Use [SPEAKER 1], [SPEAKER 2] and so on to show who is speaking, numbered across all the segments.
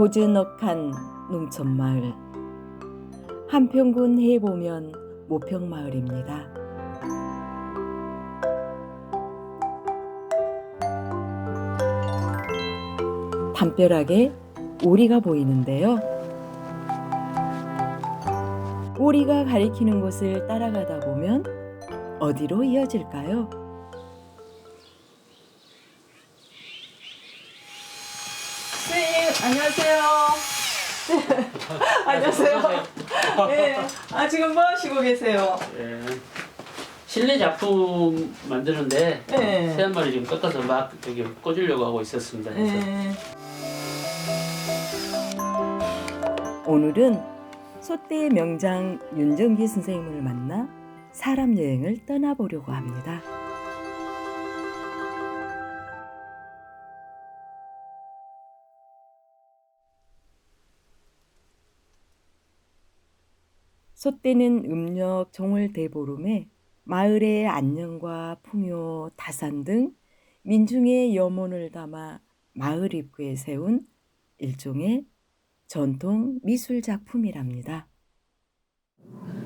[SPEAKER 1] 고즈넉한 농촌마을, 한평군 해보면 모평마을입니다. 담벼락에 오리가 보이는데요. 오리가 가리키는 곳을 따라가다 보면 어디로 이어질까요? 선생님, 안녕하세요. 안녕하세요. 네. 지금 뭐 하시고 계세요?
[SPEAKER 2] 네. 실내 작품 만드는데
[SPEAKER 1] 네.
[SPEAKER 2] 새 한 마리 지금 깎아서 막 여기 꽂으려고 하고 있었습니다. 그래서.
[SPEAKER 1] 네. 오늘은 소떼의 명장 윤정기 선생님을 만나 사람 여행을 떠나보려고 합니다. 소떼는 음력 종월 대보름에 마을의 안녕과 풍요, 다산 등 민중의 염원을 담아 마을 입구에 세운 일종의 전통 미술 작품이랍니다.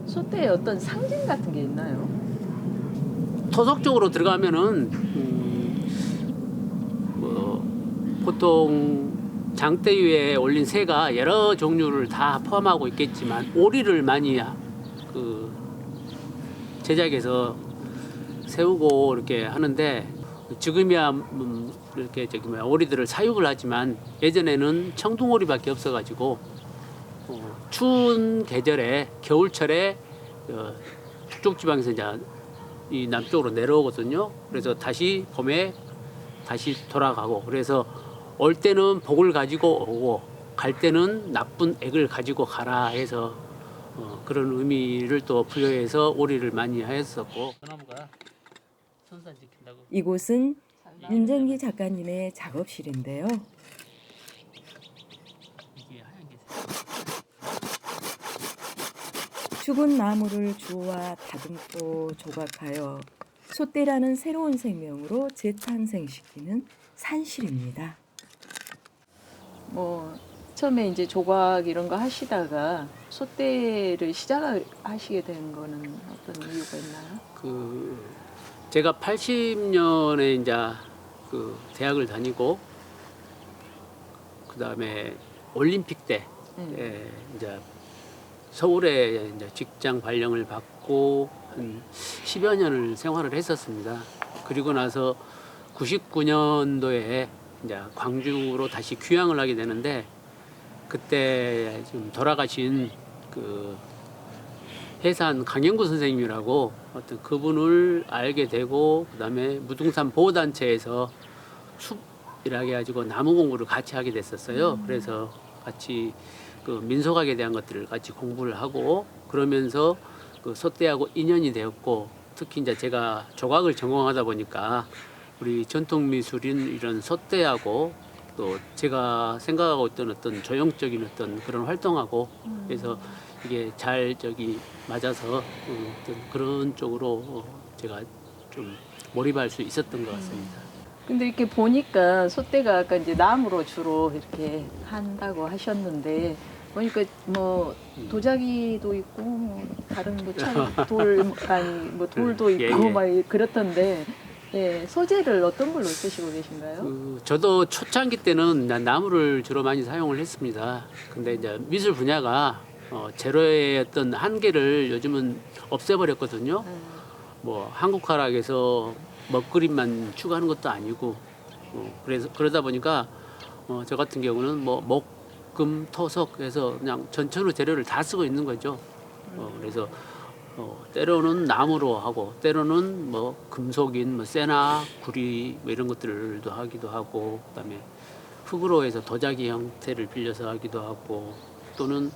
[SPEAKER 1] 소떼의 어떤 상징 같은 게 있나요?
[SPEAKER 2] 토속 쪽으로 들어가면은 보통 장대 위에 올린 새가 여러 종류를 다 포함하고 있겠지만 오리를 많이 제작해서 세우고 이렇게 하는데 지금이야 이렇게 오리들을 사육을 하지만 예전에는 청둥오리밖에 없어가지고 추운 계절에 겨울철에 북쪽 지방에서 이제 이 남쪽으로 내려오거든요. 그래서 다시 봄에 다시 돌아가고 그래서 올 때는 복을 가지고 오고 갈 때는 나쁜 액을 가지고 가라 해서 그런 의미를 또 부여해서 오리를 많이 하였었고.
[SPEAKER 1] 이곳은 윤정기 작가님의 작업실인데요. 죽은 나무를 주와 다듬고 조각하여 소떼라는 새로운 생명으로 재탄생시키는 산실입니다. 처음에 이제 조각 이런 거 하시다가 소떼를 시작하시게 된 거는 어떤 이유가 있나요?
[SPEAKER 2] 제가 80년에 이제 대학을 다니고 그다음에 올림픽 때 이제 서울에 이제 직장 발령을 받고 한 10여 년을 생활을 했었습니다. 그리고 나서 99년도에 이제 광주로 다시 귀향을 하게 되는데 그때 지금 돌아가신 해산 강영구 선생님이라고 어떤 그분을 알게 되고 그다음에 무등산 보호단체에서 숲이라게 해가지고 나무 공부를 같이 하게 됐었어요. 그래서 같이 민속학에 대한 것들을 같이 공부를 하고 그러면서 소떼하고 인연이 되었고 특히 이제 제가 조각을 전공하다 보니까 우리 전통 미술인 이런 소떼하고 또 제가 생각하고 있던 어떤 조형적인 어떤 그런 활동하고 그래서 이게 잘 맞아서 어떤 그런 쪽으로 제가 좀 몰입할 수 있었던 것 같습니다.
[SPEAKER 1] 근데 이렇게 보니까 소떼가 아까 이제 나무로 주로 이렇게 한다고 하셨는데 보니까 도자기도 있고 다른 돌도 있고
[SPEAKER 2] 예.
[SPEAKER 1] 그렇던데 소재를 어떤 걸로 쓰시고 계신가요?
[SPEAKER 2] 저도 초창기 때는 나무를 주로 많이 사용을 했습니다. 근데 이제 미술 분야가 재료의 어떤 한계를 요즘은 없애버렸거든요. 한국화락에서 먹그림만 추구하는 것도 아니고 그래서 그러다 보니까 저 같은 경우는 목, 금, 토, 석 해서 그냥 전체로 재료를 다 쓰고 있는 거죠. 그래서 때로는 나무로 하고 때로는 금속인 쇠나 구리 이런 것들도 하기도 하고 그다음에 흙으로 해서 도자기 형태를 빌려서 하기도 하고 또는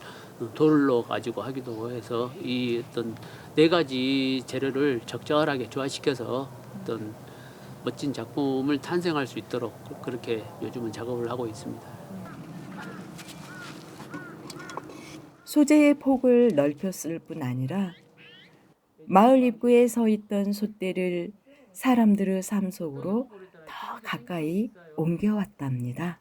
[SPEAKER 2] 돌로 가지고 하기도 해서 이 어떤 네 가지 재료를 적절하게 조화시켜서 어떤 멋진 작품을 탄생할 수 있도록 그렇게 요즘은 작업을 하고 있습니다.
[SPEAKER 1] 소재의 폭을 넓혔을 뿐 아니라 마을 입구에 서 있던 소떼를 사람들의 삶 속으로 더 가까이 옮겨왔답니다.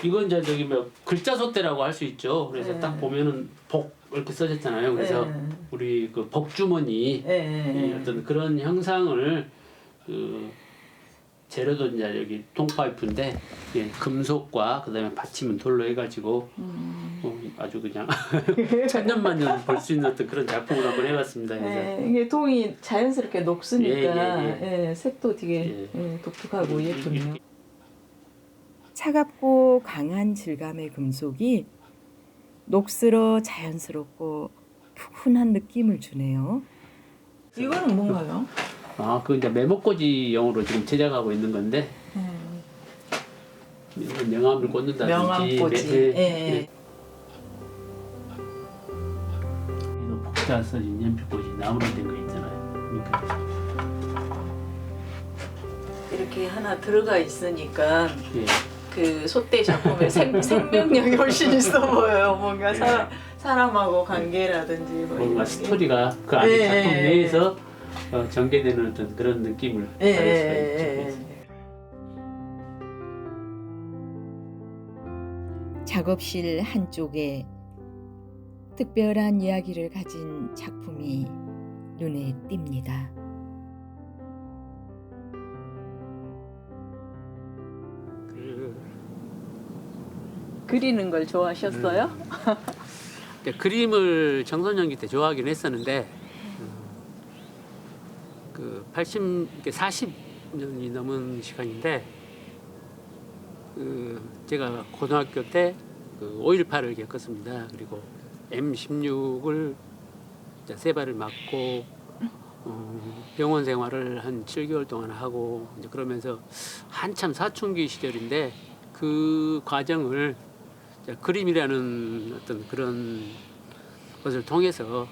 [SPEAKER 2] 이건 이제 저기 뭐 글자 솥대라고 할 수 있죠. 그래서
[SPEAKER 1] 네.
[SPEAKER 2] 딱 보면은 복 이렇게 써졌잖아요. 그래서
[SPEAKER 1] 네.
[SPEAKER 2] 우리 그 복주머니 이 어떤 그런 형상을 그 재료도 이제 여기 통파이프인데 예, 금속과 그다음에 받침은 돌로 해가지고 아주 그냥 천년만년 볼 수 있는 어떤 그런 작품을 한번 해봤습니다. 그래서
[SPEAKER 1] 이게 동이 자연스럽게 녹으니까
[SPEAKER 2] 예.
[SPEAKER 1] 색도 되게 독특하고 예쁘네요.
[SPEAKER 3] 차갑고 강한 질감의 금속이 녹슬어 자연스럽고 푸근한 느낌을 주네요.
[SPEAKER 1] 이거는 뭔가요?
[SPEAKER 2] 그 이제 메모꽂이용으로 지금 제작하고 있는 건데 명암을 꽂는다든지
[SPEAKER 1] 명암꽂이.
[SPEAKER 2] 이거 복자 써진 연필꽂이 나무로 된 거 있잖아요. 그러니까
[SPEAKER 1] 이렇게 하나 들어가 있으니까
[SPEAKER 2] 예.
[SPEAKER 1] 그 솥대 작품의 생명력이 훨씬 있어 보여요. 뭔가 사람하고 관계라든지 뭐
[SPEAKER 2] 뭔가
[SPEAKER 1] 이런 게.
[SPEAKER 2] 스토리가 그 안에
[SPEAKER 1] 예,
[SPEAKER 2] 작품
[SPEAKER 1] 예,
[SPEAKER 2] 내에서 전개되는 어떤 그런 느낌을 받을 수가 있죠.
[SPEAKER 3] 작업실 한쪽에 특별한 이야기를 가진 작품이 눈에 띕니다.
[SPEAKER 1] 그리는 걸 좋아하셨어요?
[SPEAKER 2] 그림을 청소년기 때 좋아하긴 했었는데 그 40년이 넘은 시간인데 제가 고등학교 때 그 5.18을 겪었습니다. 그리고 M16을 세 발을 맞고 병원 생활을 한 7개월 동안 하고 이제 그러면서 한참 사춘기 시절인데 그 과정을 그림이라는 어떤 그런 것을 통해서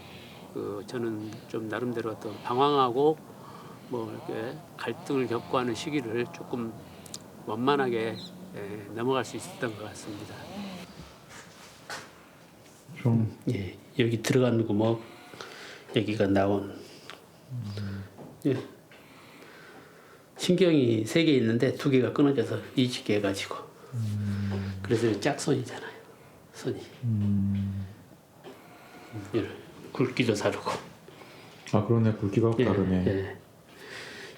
[SPEAKER 2] 저는 좀 나름대로 어떤 방황하고 뭐 이렇게 갈등을 겪고 하는 시기를 조금 원만하게 넘어갈 수 있었던 것 같습니다. 예, 여기 들어간 구멍 여기가 나온 예. 신경이 3개 있는데 2개가 끊어져서 이직해 해가지고 그래서 짝손이잖아요. 손이 굵기도 다르고
[SPEAKER 4] 그러네. 굵기가
[SPEAKER 2] 예,
[SPEAKER 4] 다르네.
[SPEAKER 2] 예.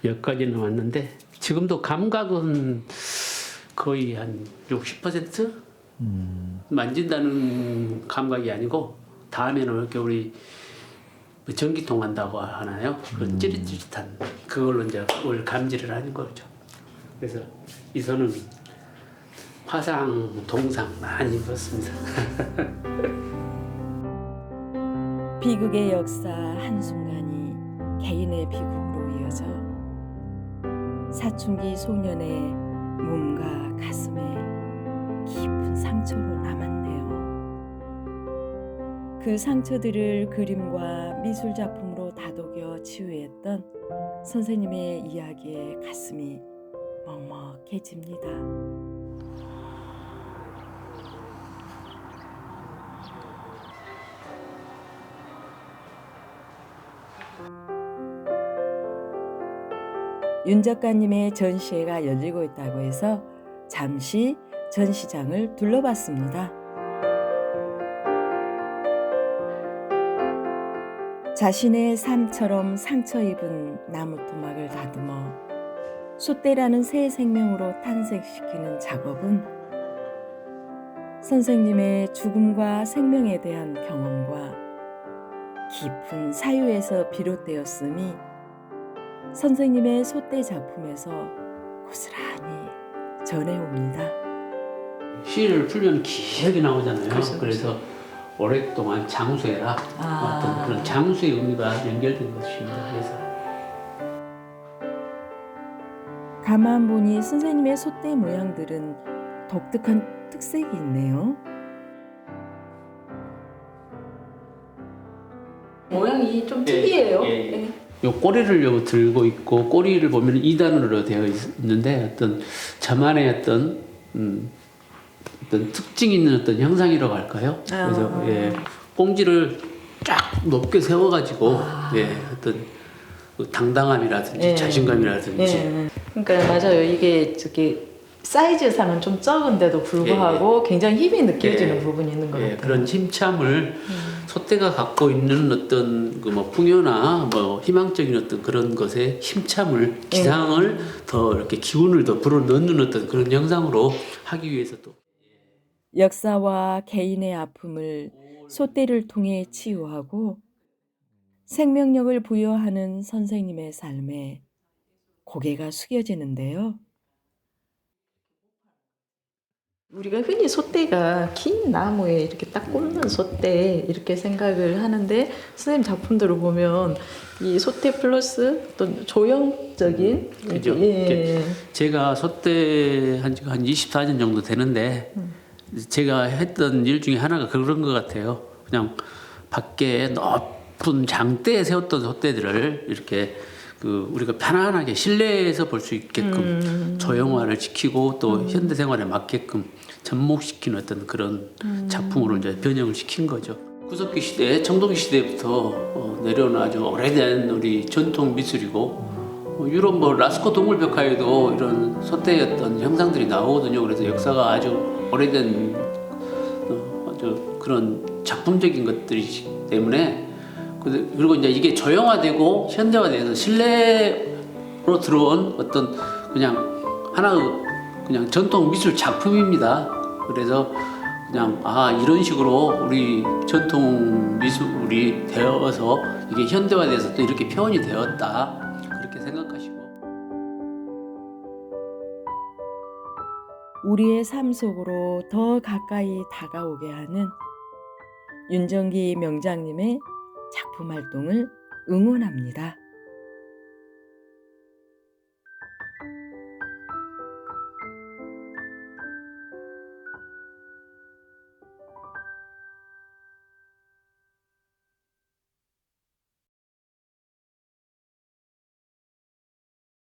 [SPEAKER 2] 여기까지는 왔는데 지금도 감각은 거의 한 60%? 만진다는 감각이 아니고 다음에는 이렇게 우리 전기통 한다고 하나요? 그 찌릿찌릿한 그걸로 이제 올 감지를 하는 거죠. 그래서 이 손은 화상, 동상 많이 입었습니다.
[SPEAKER 3] 비극의 역사 한순간이 개인의 비극으로 이어져 사춘기 소년의 몸과 가슴에 깊은 상처로 남았네요. 그 상처들을 그림과 미술 작품으로 다독여 치유했던 선생님의 이야기에 가슴이 먹먹해집니다. 윤 작가님의 전시회가 열리고 있다고 해서 잠시 전시장을 둘러봤습니다. 자신의 삶처럼 상처 입은 나무 토막을 다듬어 숫대라는 새 생명으로 탄생시키는 작업은 선생님의 죽음과 생명에 대한 경험과 깊은 사유에서 비롯되었음이 선생님의 솥대 작품에서 고스란히 전해옵니다.
[SPEAKER 2] 시를 풀면 길게 나오잖아요.
[SPEAKER 1] 그렇죠.
[SPEAKER 2] 그래서 오랫동안 장수해라 어떤 그런 장수의 의미가 연결된 것입니다. 그래서
[SPEAKER 3] 가만 보니 선생님의 솥대 모양들은 독특한 특색이 있네요.
[SPEAKER 1] 모양이 좀 특이해요.
[SPEAKER 2] 요 꼬리를 요 들고 있고 꼬리를 보면 2단으로 되어 있는데 어떤 저만의 어떤 특징 있는 어떤 형상이라고 할까요? 그래서 꽁지를 쫙 높게 세워가지고 어떤 그 당당함이라든지 자신감이라든지
[SPEAKER 1] 그러니까 맞아요. 이게 저기 사이즈상은 좀 적은데도 불구하고 굉장히 힘이 느껴지는
[SPEAKER 2] 예.
[SPEAKER 1] 부분이 있는 것
[SPEAKER 2] 예,
[SPEAKER 1] 같아요.
[SPEAKER 2] 그런 힘참을 소떼가 갖고 있는 어떤 그 뭐 풍요나 뭐 희망적인 어떤 그런 것에 힘참을 기상을 더 이렇게 기운을 더 불어넣는 어떤 그런 영상으로 하기 위해서 또
[SPEAKER 3] 역사와 개인의 아픔을 소떼를 통해 치유하고 생명력을 부여하는 선생님의 삶에 고개가 숙여지는데요.
[SPEAKER 1] 우리가 흔히 소떼가 긴 나무에 이렇게 딱 꽂는 소떼 이렇게 생각을 하는데 선생님 작품들을 보면 이 소떼 플러스 어떤 조형적인
[SPEAKER 2] 그죠.
[SPEAKER 1] 예.
[SPEAKER 2] 제가 소떼 한 지가 한 24년 정도 되는데 제가 했던 일 중에 하나가 그런 것 같아요. 그냥 밖에 높은 장대에 세웠던 소떼들을 이렇게 그 우리가 편안하게 실내에서 볼 수 있게끔 조형화를 지키고 또 현대 생활에 맞게끔 접목시키는 어떤 그런 작품으로 이제 변형을 시킨 거죠. 구석기 시대, 청동기 시대부터 내려온 아주 오래된 우리 전통 미술이고 유럽 뭐 라스코 동물벽화에도 이런 소떼의 어떤 형상들이 나오거든요. 그래서 역사가 아주 오래된 아주 그런 작품적인 것들이기 때문에 그리고 이제 이게 조형화되고 현대화돼서 실내로 들어온 어떤 그냥 하나의 그냥 전통 미술 작품입니다. 그래서 그냥 이런 식으로 우리 전통 미술이 되어서 이게 현대화돼서 또 이렇게 표현이 되었다 그렇게 생각하시고
[SPEAKER 3] 우리의 삶 속으로 더 가까이 다가오게 하는 윤정기 명장님의 작품 활동을 응원합니다.